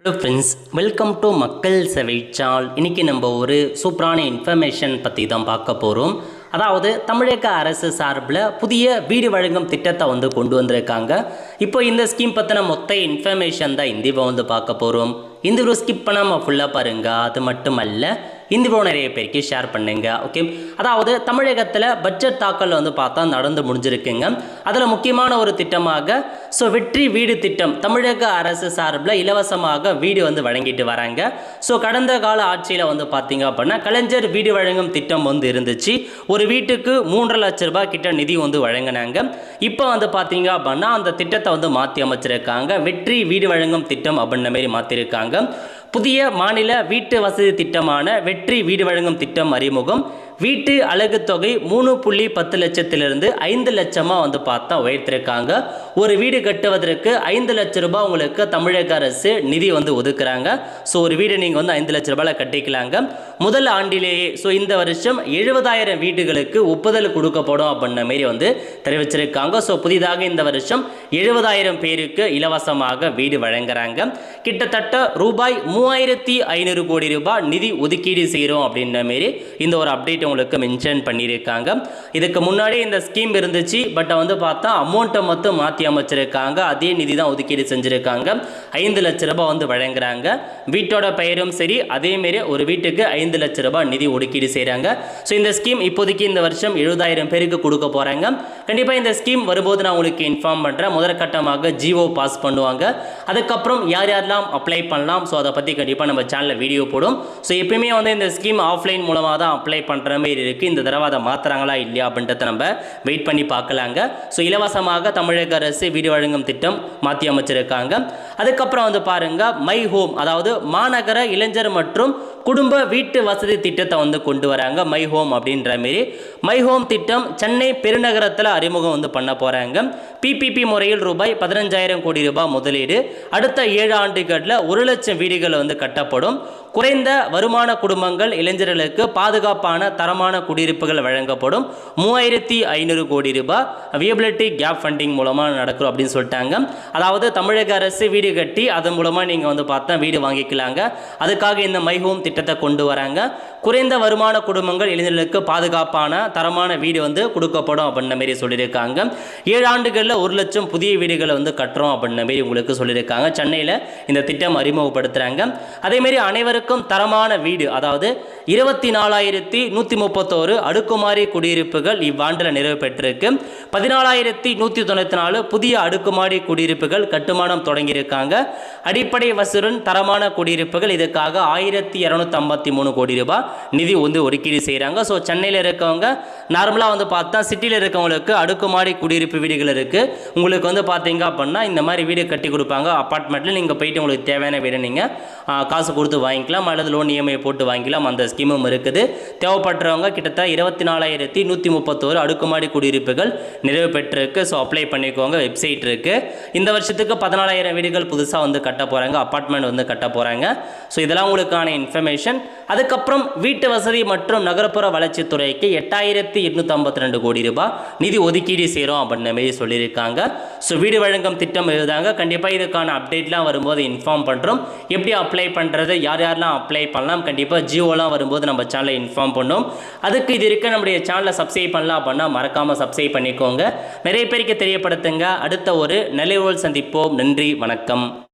Hello friends, welcome to மக்கள் சேவை channel. இன்றைக்கி நம்ம ஒரு சூப்பரான இன்ஃபர்மேஷன் பற்றி தான் பார்க்க போகிறோம். அதாவது தமிழக அரசு சார்பில் புதிய வீடு வழங்கும் திட்டத்தை கொண்டு வந்திருக்காங்க. இப்போ இந்த ஸ்கீம் பற்றின மொத்த இன்ஃபர்மேஷன் தான் இந்த வீடியோ பார்க்க போகிறோம். இந்த வீடியோ ஸ்கிப் பண்ணாமல் ஃபுல்லாக பாருங்கள். அது மட்டும் அல்ல, இந்த வீடியோ நிறைய பேருக்கு ஷேர் பண்ணுங்க. ஓகே, அதாவது தமிழகத்தில் பட்ஜெட் தாக்கல் பார்த்தா நடந்து முடிஞ்சிருக்குங்க. அதில் முக்கியமான ஒரு திட்டமாக வெற்றி வீடு திட்டம் தமிழக அரசு சார்பில் இலவசமாக வீடு வழங்கிட்டு வராங்க. கடந்த கால ஆட்சியில் பார்த்தீங்க அப்படின்னா கலைஞர் வீடு வழங்கும் திட்டம் இருந்துச்சு. ஒரு வீட்டுக்கு 3.5 லட்சம் ரூபாய் கிட்ட நிதி வழங்கினாங்க. இப்போ பார்த்தீங்க அப்படின்னா அந்த திட்டத்தை மாற்றி அமைச்சிருக்காங்க. வெற்றி வீடு வழங்கும் திட்டம் அப்படின்ற மாதிரி மாற்றிருக்காங்க. புதிய மாநில வீட்டு வசதி திட்டமான வெற்றி வீடு வழங்கும் திட்டம் அறிமுகம். வீட்டு அலகு தொகை 3.10 லட்சத்திலிருந்து 5 லட்சமாக பார்த்தா உயர்த்திருக்காங்க. ஒரு வீடு கட்டுவதற்கு 5 லட்சம் ரூபாய் உங்களுக்கு தமிழக அரசு நிதி ஒதுக்குறாங்க. ஒரு வீடு நீங்கள் 5 லட்சம் ரூபாயில் கட்டிக்கலாங்க. முதல் ஆண்டிலேயே இந்த வருஷம் 70,000 வீடுகளுக்கு ஒப்புதல் கொடுக்கப்படும் அப்படின்ற மாரி தெரிவிச்சிருக்காங்க. புதிதாக இந்த வருஷம் 70,000 பேருக்கு இலவசமாக வீடு வழங்குறாங்க. கிட்டத்தட்ட ரூபாய் 3,500 கோடி ரூபாய் நிதி ஒதுக்கீடு செய்கிறோம் அப்படின்ற மாரி இந்த ஒரு அப்டேட் உங்களுக்கு மென்ஷன் பண்ணியிருக்காங்க. இதுக்கு முன்னாடி இந்த ஸ்கீம் இருந்துச்சு. பட் பார்த்தா அமௌண்ட்டை மட்டும் மாற்றி அமைச்சிருக்காங்க. அதே நிதி தான் ஒதுக்கீடு செஞ்சுருக்காங்க. 5 லட்சம் ரூபாய் வழங்குறாங்க. வீட்டோட பெயரும் சரி, அதேமாரி ஒரு வீட்டுக்கு 5 லட்சம் ரூபாய் நிதி ஒதுக்கீடு செய்கிறாங்க. இந்த ஸ்கீம் இப்போதைக்கு இந்த வருஷம் 70,000 பேருக்கு கொடுக்க போகிறாங்க. கண்டிப்பாக இந்த ஸ்கீம் வரும்போது நான் உங்களுக்கு இன்ஃபார்ம் பண்ணுறேன். முதற்கட்டமாக ஜிஓ பாஸ் பண்ணுவாங்க. அதுக்கப்புறம் யார் யாரெல்லாம் அப்ளை பண்ணலாம், அதை பற்றி கண்டிப்பாக நம்ம சேனலில் வீடியோ போடும். எப்பயுமே இந்த ஸ்கீம் ஆஃப்லைன் மூலமாக தான் அப்ளை பண்ணுற மாதிரி இருக்குது. இந்த தடவை அதை மாற்றுறாங்களா இல்லையா அப்படின்றத நம்ம வெயிட் பண்ணி பார்க்கலாங்க. இலவசமாக தமிழக அரசு வீடு வழங்கும் திட்டம் மாற்றி அமைச்சிருக்காங்க. அதுக்கப்புறம் பாருங்க, மை ஹோம், அதாவது மாநகர இளைஞர் மற்றும் குடும்ப வீட்டு வசதி திட்டத்தை கொண்டு வராங்க. மை ஹோம் அப்படின்ற மாரி மை ஹோம் திட்டம் சென்னை பெருநகரத்தில் அறிமுகம் பண்ண போகிறாங்க. பிபிபி முறையில் ரூபாய் 15,000 கோடி ரூபாய் முதலீடு. அடுத்த 7 ஆண்டுகளில் 1 லட்சம் வீடுகள் கட்டப்படும். குறைந்த வருமான குடும்பங்கள் இளைஞர்களுக்கு பாதுகாப்பான தரமான குடியிருப்புகள் வழங்கப்படும். 3,500 கோடி ரூபாய் வியபிலிட்டி கேப் ஃபண்டிங் மூலமாக நடக்கும் அப்படின்னு சொல்லிட்டாங்க. அதாவது தமிழக அரசு வீடு கட்டி அதன் மூலமாக நீங்கள் பார்த்தா வீடு வாங்கிக்கலாங்க. அதுக்காக இந்த மை ஹோம் திட்டத்தை கொண்டு வராங்க. குறைந்த வருமான குடும்பங்கள் இளைஞர்களுக்கு பாதுகாப்பான தரமான வீடு கொடுக்கப்படும் அப்படின்ற மாரி சொல்லியிருக்காங்க. 7 ஆண்டுகளில் 1 லட்சம் புதிய வீடுகளை கட்டுறோம் அப்படின்ற மாரி உங்களுக்கு சொல்லியிருக்காங்க. சென்னையில் இந்த திட்டம் அறிமுகப்படுத்துகிறாங்க. அதேமாரி அனைவருக்கும் தரமான வீடு, அதாவது 24,131 அடுக்குமாடி குடியிருப்புகள் இவ்வாண்டில் நிறைவு பெற்றிருக்கு. 14,194 புதிய அடுக்குமாடி குடியிருப்புகள் கட்டுமானம் தொடங்கியிருக்காங்க. அடிப்படை வசதியுடன் தரமான குடியிருப்புகள், இதுக்காக 1,253 கோடி ரூபாய் நிதி ஒதுக்கீடு செய்கிறாங்க. சென்னையில் இருக்கவங்க நார்மலாக பார்த்தா சிட்டியில் இருக்கவங்களுக்கு அடுக்குமாடி குடியிருப்பு வீடுகள் இருக்குது. உங்களுக்கு பார்த்தீங்க அப்படின்னா இந்த மாதிரி வீடு கட்டி கொடுப்பாங்க. அப்பார்ட்மெண்ட்டில் நீங்கள் போயிட்டு உங்களுக்கு தேவையான வீடு நீங்கள் காசு கொடுத்து வாங்கிக்கலாம், அல்லது லோன் இஎம்ஐ போட்டு வாங்கிக்கலாம். அந்த ஸ்கீமும் இருக்குது. தேவைப்படுறவங்க கிட்டத்தட்ட 24,131 அடுக்குமாடி குடியிருப்புகள் நிறைவு பெற்றிருக்கு. அப்ளை பண்ணிக்கோங்க. வெப்சைட் இருக்குது. இந்த வருஷத்துக்கு 14,000 வீடுகள் புதுசாக கட்ட போகிறாங்க. அப்பார்ட்மெண்ட் கட்ட போகிறாங்க. இதெல்லாம் உங்களுக்கான இன்ஃபர்மேஷன். அதுக்கப்புறம் வீட்டு வசதி மற்றும் நகர்ப்புற வளர்ச்சித்துறைக்கு 8,852 கோடி ரூபாய் நிதி ஒதுக்கீடு செய்கிறோம் அப்படின்ற மாரி சொல்லியிருக்காங்க. வீடு வழங்கும் திட்டம் எழுதாங்க. கண்டிப்பாக இதுக்கான அப்டேட்லாம் வரும்போது இன்ஃபார்ம் பண்ணுறோம். எப்படி அப்ளை பண்ணுறது, யார் யாரெல்லாம் அப்ளை பண்ணலாம், கண்டிப்பாக ஜியோலாம் வரும்போது நம்ம சேனலை இன்ஃபார்ம் பண்ணோம். அதுக்கு இது இருக்க நம்முடைய சேனலை சப்ஸ்கிரைப் பண்ணலாம் அப்படின்னா மறக்காமல் சப்ஸ்கிரைப் பண்ணிக்கோங்க. நிறைய பேருக்கு தெரியப்படுத்துங்க. அடுத்த ஒரு நிலையோல் சந்திப்போம். நன்றி, வணக்கம்.